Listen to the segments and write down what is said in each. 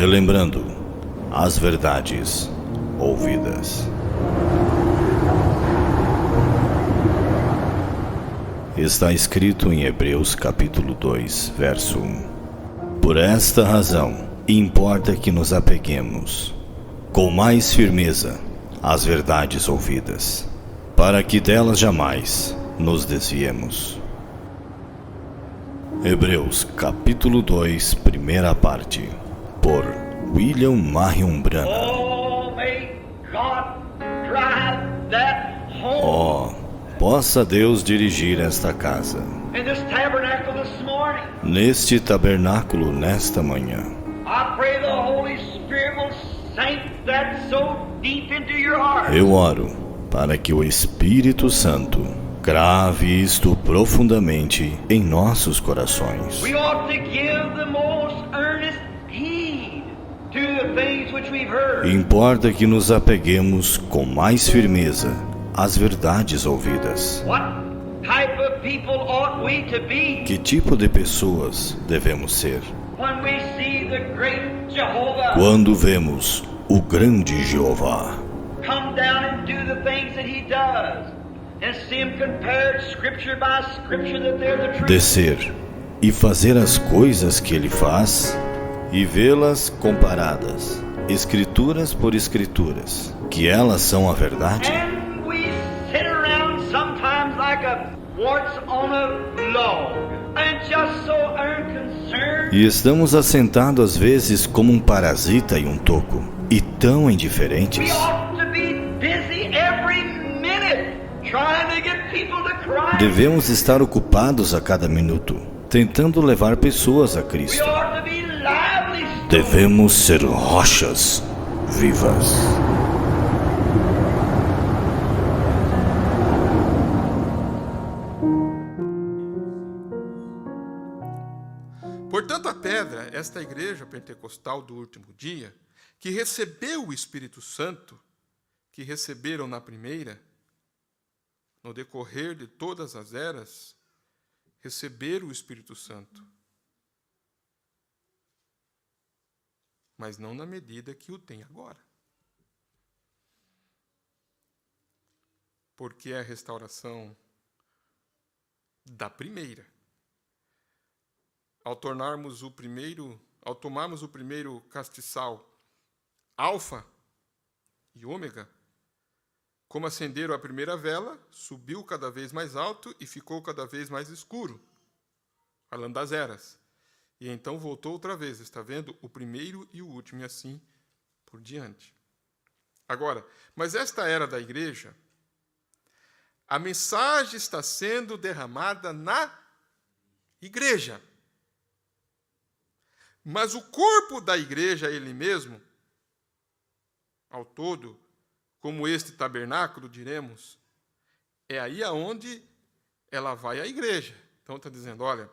relembrando as verdades ouvidas. Está escrito em Hebreus capítulo 2, verso 1. Por esta razão, importa que nos apeguemos com mais firmeza às verdades ouvidas, para que delas jamais nos desviemos. Hebreus capítulo 2, primeira parte, por William Marion Branham. Possa Deus dirigir esta casa, neste tabernáculo nesta manhã. Eu oro para que o Espírito Santo grave isto profundamente em nossos corações. Importa que nos apeguemos com mais firmeza às verdades ouvidas. Que tipo de pessoas devemos ser quando vemos o grande Jeová descer e fazer as coisas que ele faz e vê-las comparadas, escrituras por escrituras, que elas são a verdade? E estamos assentados às vezes como um parasita em um toco, e tão indiferentes. Devemos estar ocupados a cada minuto, tentando levar pessoas a Cristo. Devemos ser rochas vivas. Portanto, a pedra, esta igreja pentecostal do último dia, que recebeu o Espírito Santo, que receberam na primeira, no decorrer de todas as eras, receberam o Espírito Santo. Mas não na medida que o tem agora. Porque é a restauração da primeira. Ao tomarmos o primeiro castiçal, alfa e ômega, como acenderam a primeira vela, subiu cada vez mais alto e ficou cada vez mais escuro, falando das eras. E então voltou outra vez, está vendo? O primeiro e o último, e assim por diante. Agora, mas esta era da igreja, a mensagem está sendo derramada na igreja. Mas o corpo da igreja, ele mesmo, ao todo, como este tabernáculo, diremos, é aí aonde ela vai à igreja. Então está dizendo, olha,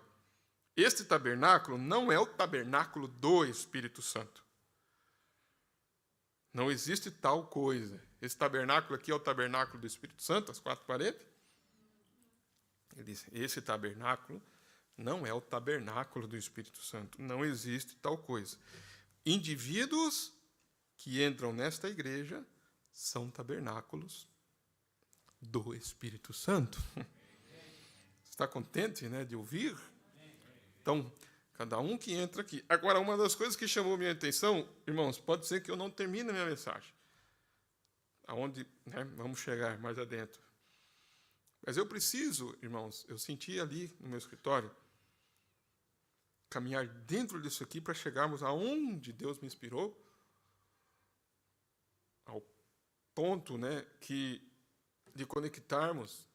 este tabernáculo não é o tabernáculo do Espírito Santo. Não existe tal coisa. Esse tabernáculo aqui é o tabernáculo do Espírito Santo, as 4 paredes. Ele diz, esse tabernáculo não é o tabernáculo do Espírito Santo. Não existe tal coisa. Indivíduos que entram nesta igreja são tabernáculos do Espírito Santo. Está contente, né, de ouvir? Então, cada um que entra aqui. Agora, uma das coisas que chamou minha atenção, irmãos, pode ser que eu não termine a minha mensagem. Aonde, né, vamos chegar mais adentro. Mas eu preciso, irmãos, eu senti ali no meu escritório, caminhar dentro disso aqui para chegarmos aonde Deus me inspirou, ao ponto, né, de conectarmos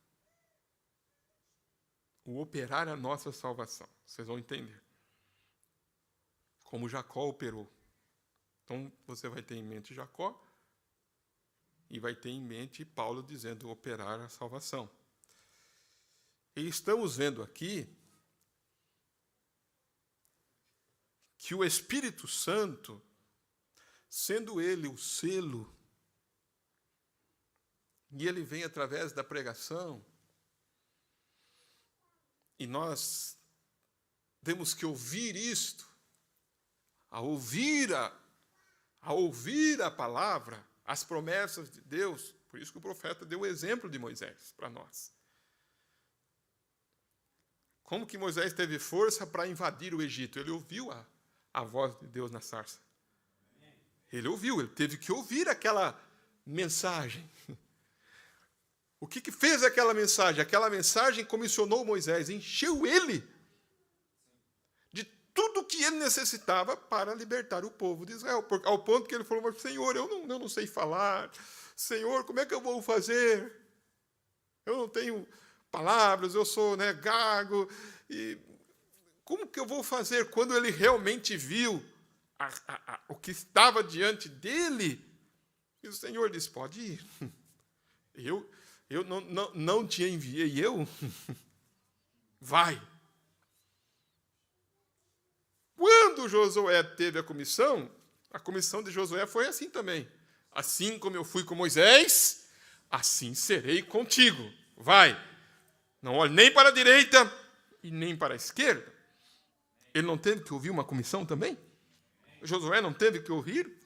o operar a nossa salvação. Vocês vão entender. Como Jacó operou. Então, você vai ter em mente Jacó e vai ter em mente Paulo dizendo operar a salvação. E estamos vendo aqui que o Espírito Santo, sendo ele o selo, e ele vem através da pregação, e nós temos que ouvir isto. Ao ouvir a ouvir a palavra, as promessas de Deus. Por isso que o profeta deu o exemplo de Moisés para nós. Como que Moisés teve força para invadir o Egito? Ele ouviu a voz de Deus na sarça. Ele ouviu, ele teve que ouvir aquela mensagem. O que fez aquela mensagem? Aquela mensagem comissionou Moisés, encheu ele de tudo que ele necessitava para libertar o povo de Israel. Ao ponto que ele falou, mas Senhor, eu não sei falar. Senhor, como é que eu vou fazer? Eu não tenho palavras, eu sou gago. E como que eu vou fazer? Quando ele realmente viu o que estava diante dele, e o Senhor disse, pode ir. Eu não te enviei, eu? Vai. Quando Josué teve a comissão de Josué foi assim também. Assim como eu fui com Moisés, assim serei contigo. Vai. Não olhe nem para a direita e nem para a esquerda. Ele não teve que ouvir uma comissão também? Josué não teve que ouvir?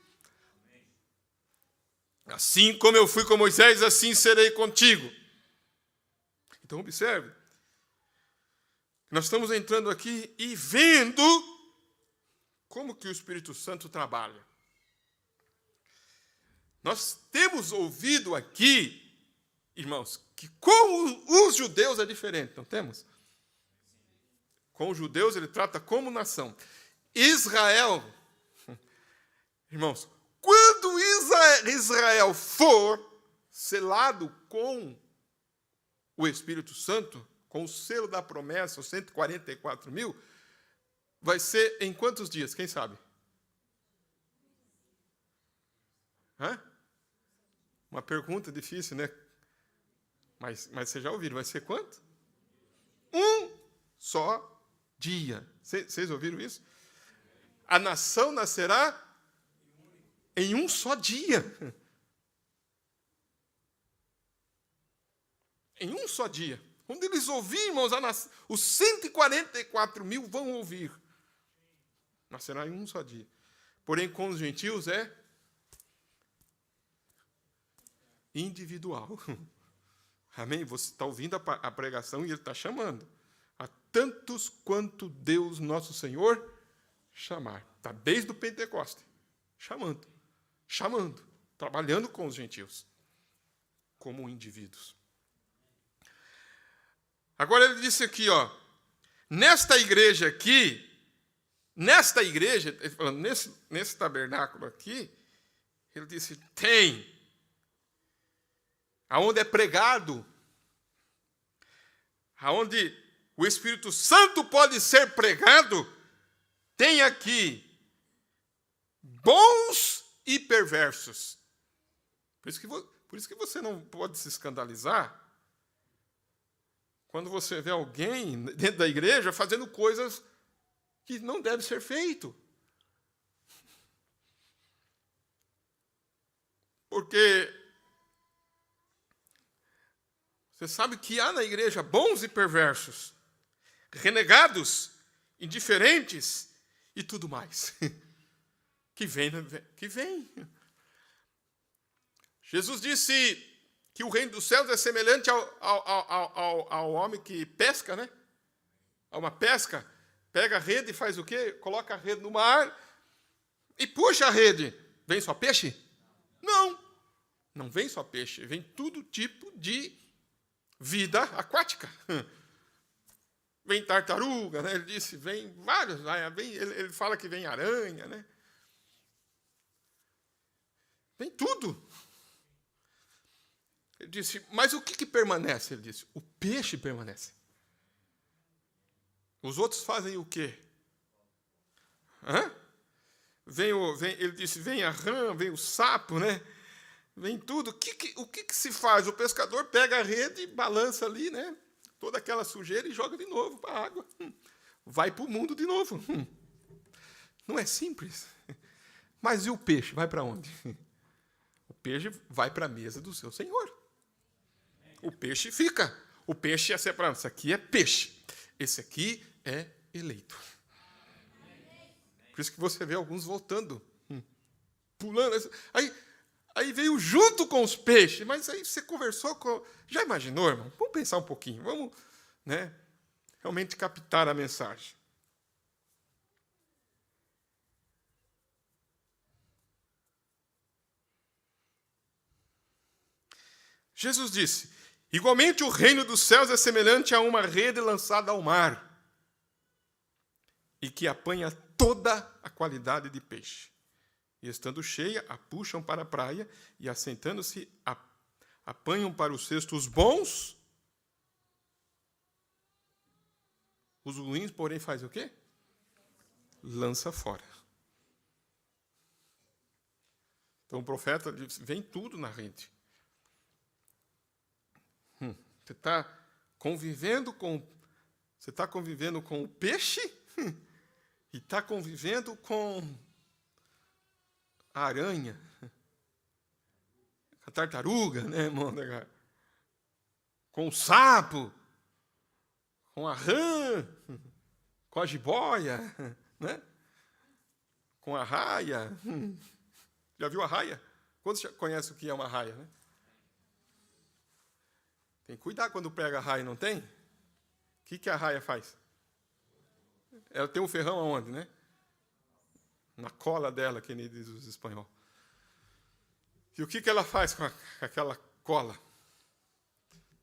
Assim como eu fui com Moisés, assim serei contigo. Então, observe. Nós estamos entrando aqui e vendo como que o Espírito Santo trabalha. Nós temos ouvido aqui, irmãos, que com os judeus é diferente, não temos? Com os judeus ele trata como nação. Israel, irmãos, quando Israel for selado com o Espírito Santo, com o selo da promessa, os 144 mil, vai ser em quantos dias? Quem sabe? Uma pergunta difícil, né? Mas vocês já ouviram, vai ser quanto? Um só dia. Vocês ouviram isso? A nação nascerá em um só dia. Em um só dia. Quando eles ouvirem, irmãos, os 144 mil vão ouvir. Nascerá em um só dia. Porém, com os gentios é individual. Amém? Você está ouvindo a pregação e ele está chamando. A tantos quanto Deus, nosso Senhor, chamar. Está desde o Pentecoste. Chamando. Trabalhando com os gentios. Como indivíduos. Agora ele disse aqui, nesta igreja, nesse tabernáculo aqui, ele disse, tem, aonde é pregado, aonde o Espírito Santo pode ser pregado, tem aqui bons e perversos. Por isso que você não pode se escandalizar quando você vê alguém dentro da igreja fazendo coisas que não devem ser feito. Porque você sabe que há na igreja bons e perversos, renegados, indiferentes e tudo mais. Que vem. Jesus disse que o reino dos céus é semelhante ao homem que pesca, né? A uma pesca, pega a rede e faz o quê? Coloca a rede no mar e puxa a rede. Vem só peixe? Não vem só peixe, vem todo tipo de vida aquática. Vem tartaruga, né? Ele disse, vem vários, ele fala que vem aranha, né? Vem tudo. Ele disse, mas o que permanece? Ele disse, o peixe permanece. Os outros fazem o quê? Ele disse, vem a rã, vem o sapo, né? Vem tudo. O que se faz? O pescador pega a rede e balança ali, né? Toda aquela sujeira e joga de novo para a água. Vai para o mundo de novo. Não é simples. Mas e o peixe? Vai para onde? O peixe vai para a mesa do seu Senhor. O peixe fica. O peixe é separado. Esse aqui é peixe. Esse aqui é eleito. Por isso que você vê alguns voltando. pulando. Aí veio junto com os peixes. Mas aí você conversou com... Já imaginou, irmão? Vamos pensar um pouquinho. Vamos, né, realmente captar a mensagem. Jesus disse: igualmente o reino dos céus é semelhante a uma rede lançada ao mar e que apanha toda a qualidade de peixe. E estando cheia, a puxam para a praia e, assentando-se, apanham para o cesto os bons. Os ruins, porém, faz o quê? Lança fora. Então o profeta diz: vem tudo na rede. Você está convivendo com o peixe e está convivendo com a aranha, a tartaruga, né, irmão? Com o sapo, com a rã, com a jiboia, né? Com a raia. Já viu a raia? Quantos conhecem o que é uma raia, né? Tem que cuidar quando pega a raia, não tem? O que a raia faz? Ela tem um ferrão aonde, né? Na cola dela, que nem diz os espanhóis. E o que ela faz com aquela cola?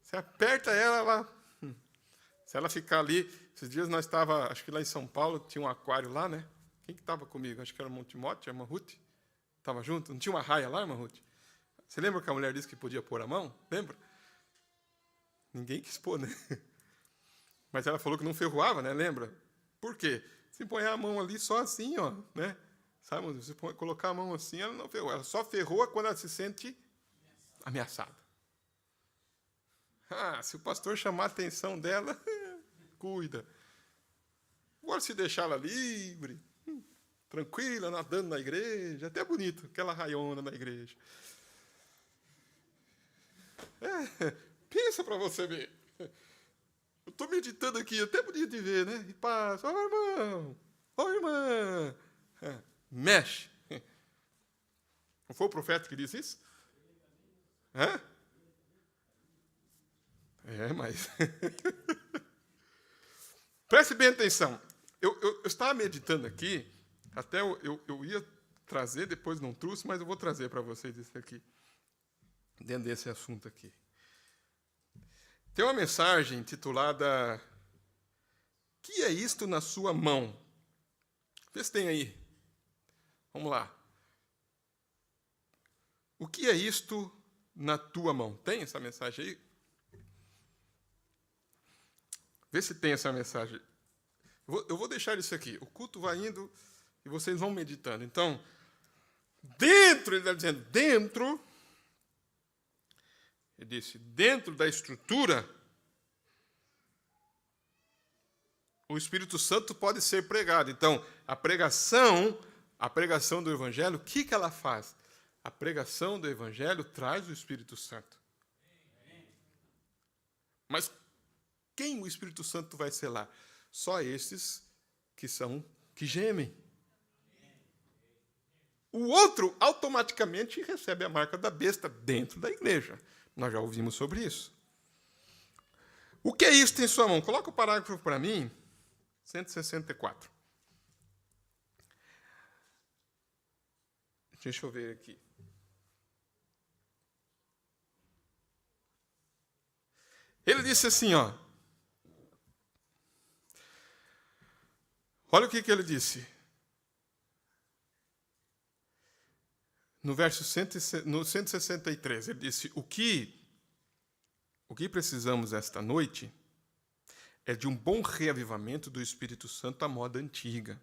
Você aperta ela, se ela ficar ali... Esses dias nós estávamos, acho que lá em São Paulo, tinha um aquário lá, né? Quem que estava comigo? Acho que era o irmão Timóteo, a irmã Ruth. Estava junto? Não tinha uma raia lá, irmã Ruth? Você lembra que a mulher disse que podia pôr a mão? Lembra? Ninguém quis pôr, né? Mas ela falou que não ferroava, né? Lembra? Por quê? Se põe a mão ali só assim, ó, né? Sabe? Se colocar a mão assim, ela não ferrou. Ela só ferrou quando ela se sente ameaçada. Se o pastor chamar a atenção dela, cuida. Agora, se deixar ela livre, tranquila, nadando na igreja, até bonito, aquela raiona na igreja. Pensa para você ver. Eu estou meditando aqui, até bonito de ver, né? E passa, irmão, irmã, mexe. Não foi o profeta que disse isso? Mas... Preste bem atenção. Eu estava meditando aqui, até eu ia trazer, depois não trouxe, mas eu vou trazer para vocês isso aqui, dentro desse assunto aqui. Tem uma mensagem intitulada "Que é isto na sua mão?" Vê se tem aí. Vamos lá. O que é isto na tua mão? Tem essa mensagem aí? Vê se tem essa mensagem. Eu vou deixar isso aqui. O culto vai indo e vocês vão meditando. Então, dentro, ele está dizendo, dentro... Ele disse, dentro da estrutura, o Espírito Santo pode ser pregado. Então, a pregação do Evangelho, o que ela faz? A pregação do Evangelho traz o Espírito Santo. Mas quem o Espírito Santo vai selar? Só esses que gemem. O outro automaticamente recebe a marca da besta dentro da igreja. Nós já ouvimos sobre isso. O que é isso em sua mão? Coloca o parágrafo para mim, 164. Deixa eu ver aqui. Ele disse assim, ó. Olha o que ele disse. No verso 163, ele disse, o que precisamos esta noite é de um bom reavivamento do Espírito Santo à moda antiga,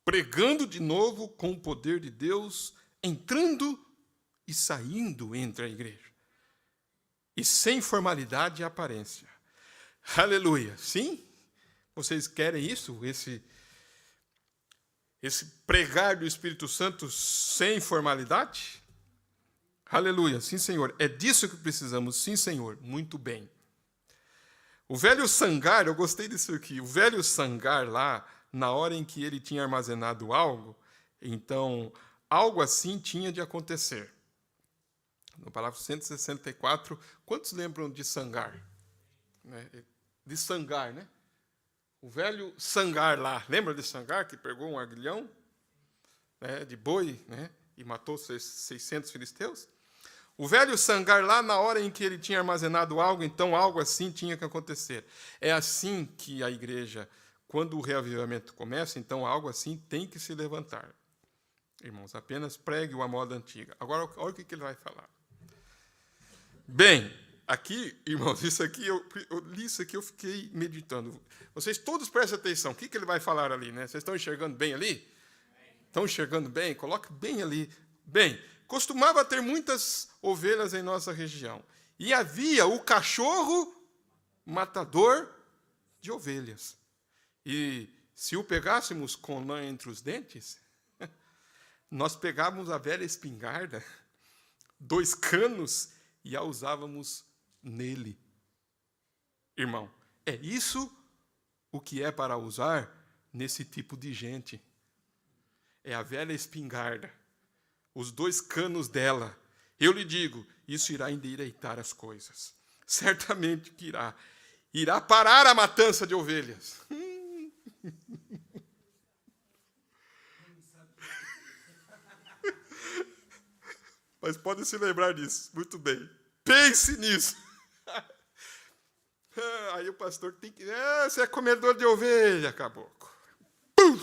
pregando de novo com o poder de Deus, entrando e saindo entre a igreja, e sem formalidade e aparência. Aleluia! Sim? Vocês querem isso? Esse pregar do Espírito Santo sem formalidade? Aleluia, sim, Senhor. É disso que precisamos, sim, Senhor. Muito bem. O velho sangar, eu gostei disso aqui, o velho sangar lá, na hora em que ele tinha armazenado algo, então algo assim tinha de acontecer. No parágrafo 164, quantos lembram de Sangar? De Sangar, né? O velho Sangar lá. Lembra de Sangar, que pegou um aguilhão, né, de boi, né, e matou 600 filisteus? O velho Sangar lá, na hora em que ele tinha armazenado algo, então algo assim tinha que acontecer. É assim que a igreja, quando o reavivamento começa, então algo assim tem que se levantar. Irmãos, apenas pregue-o à moda antiga. Agora, olha o que ele vai falar. Bem, aqui, irmãos, isso aqui, eu li isso aqui, eu fiquei meditando. Vocês todos prestem atenção. O que ele vai falar ali, né? Vocês estão enxergando bem ali? Estão enxergando bem? Coloque bem ali. Bem, costumava ter muitas ovelhas em nossa região. E havia o cachorro matador de ovelhas. E se o pegássemos com lã entre os dentes, nós pegávamos a velha espingarda, 2 canos, e a usávamos nele. Irmão, é isso o que é para usar nesse tipo de gente. É a velha espingarda, os 2 canos dela. Eu lhe digo, isso irá endireitar as coisas. Certamente que irá. Irá parar a matança de ovelhas. Mas podem se lembrar disso. Muito bem. Pense nisso. Aí o pastor tem que... você é comedor de ovelha, caboclo. Pum!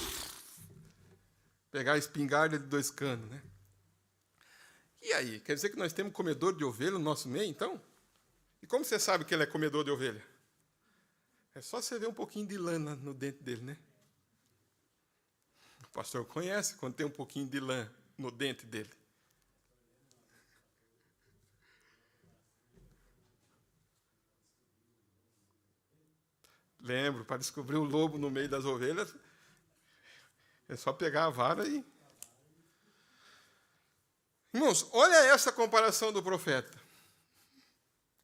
Pegar a espingarda de 2 canos, né? E aí? Quer dizer que nós temos comedor de ovelha no nosso meio, então? E como você sabe que ele é comedor de ovelha? É só você ver um pouquinho de lã no dente dele, né? O pastor conhece quando tem um pouquinho de lã no dente dele. Lembro, para descobrir o lobo no meio das ovelhas, é só pegar a vara e... Irmãos, olha essa comparação do profeta.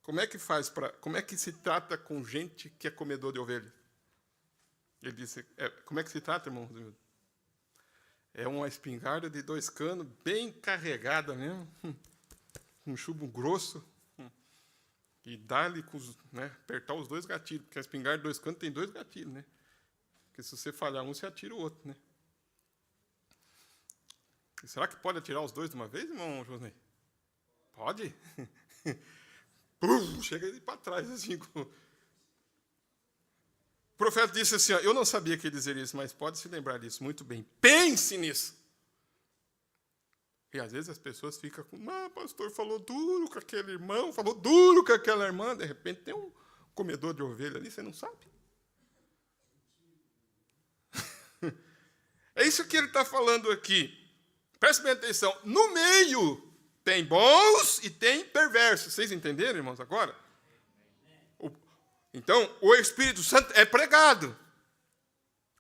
Como é que se trata com gente que é comedor de ovelha? Ele disse, como é que se trata, irmãos? É uma espingarda de 2 canos, bem carregada mesmo, um chumbo grosso, e dá-lhe, apertar os 2 gatilhos, porque a espingarda de 2 canos tem 2 gatilhos, né? Porque se você falhar um, você atira o outro, né? E será que pode atirar os 2 de uma vez, irmão José? Pode? Chega ele para trás, assim. O profeta disse assim, eu não sabia que ia dizer isso, mas pode se lembrar disso muito bem. Pense nisso. E às vezes as pessoas ficam com, pastor falou duro com aquele irmão, falou duro com aquela irmã, de repente tem um comedor de ovelha ali, você não sabe. É isso que ele está falando aqui. Preste bem atenção. No meio tem bons e tem perversos. Vocês entenderam, irmãos, agora? Então, o Espírito Santo é pregado.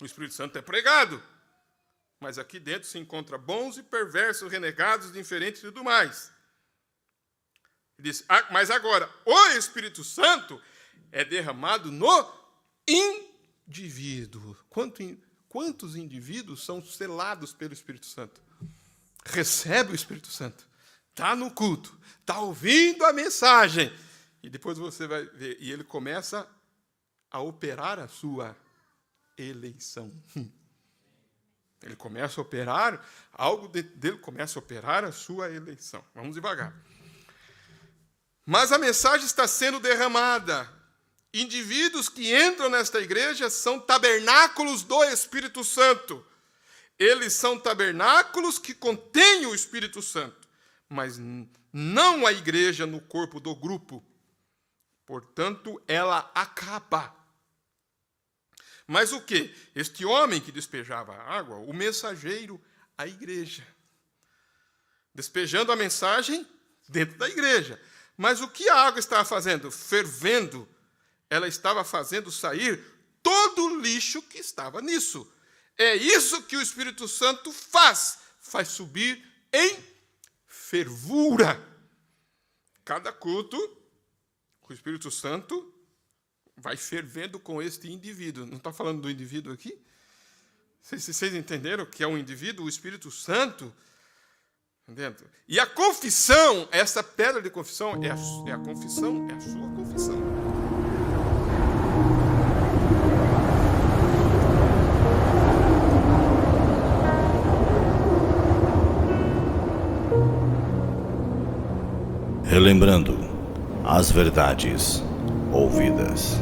O Espírito Santo é pregado. Mas aqui dentro se encontra bons e perversos, renegados, indiferentes e tudo mais. Ele diz, mas agora, o Espírito Santo é derramado no indivíduo. Quantos indivíduos são selados pelo Espírito Santo? Recebe o Espírito Santo. Está no culto. Está ouvindo a mensagem. E depois você vai ver. E ele começa a operar a sua eleição. Ele começa a operar, algo dele começa a operar a sua eleição. Vamos devagar. Mas a mensagem está sendo derramada. Indivíduos que entram nesta igreja são tabernáculos do Espírito Santo. Eles são tabernáculos que contêm o Espírito Santo, mas não a igreja no corpo do grupo. Portanto, ela acaba. Mas o quê? Este homem que despejava a água, o mensageiro, a igreja. Despejando a mensagem dentro da igreja. Mas o que a água estava fazendo? Fervendo. Ela estava fazendo sair todo o lixo que estava nisso. É isso que o Espírito Santo faz. Faz subir em fervura. Cada culto, o Espírito Santo vai fervendo com este indivíduo. Não está falando do indivíduo aqui? Vocês entenderam que é um indivíduo? O Espírito Santo Entende? E a confissão, essa pedra de confissão, é a confissão, é a sua confissão. Relembrando as verdades ouvidas.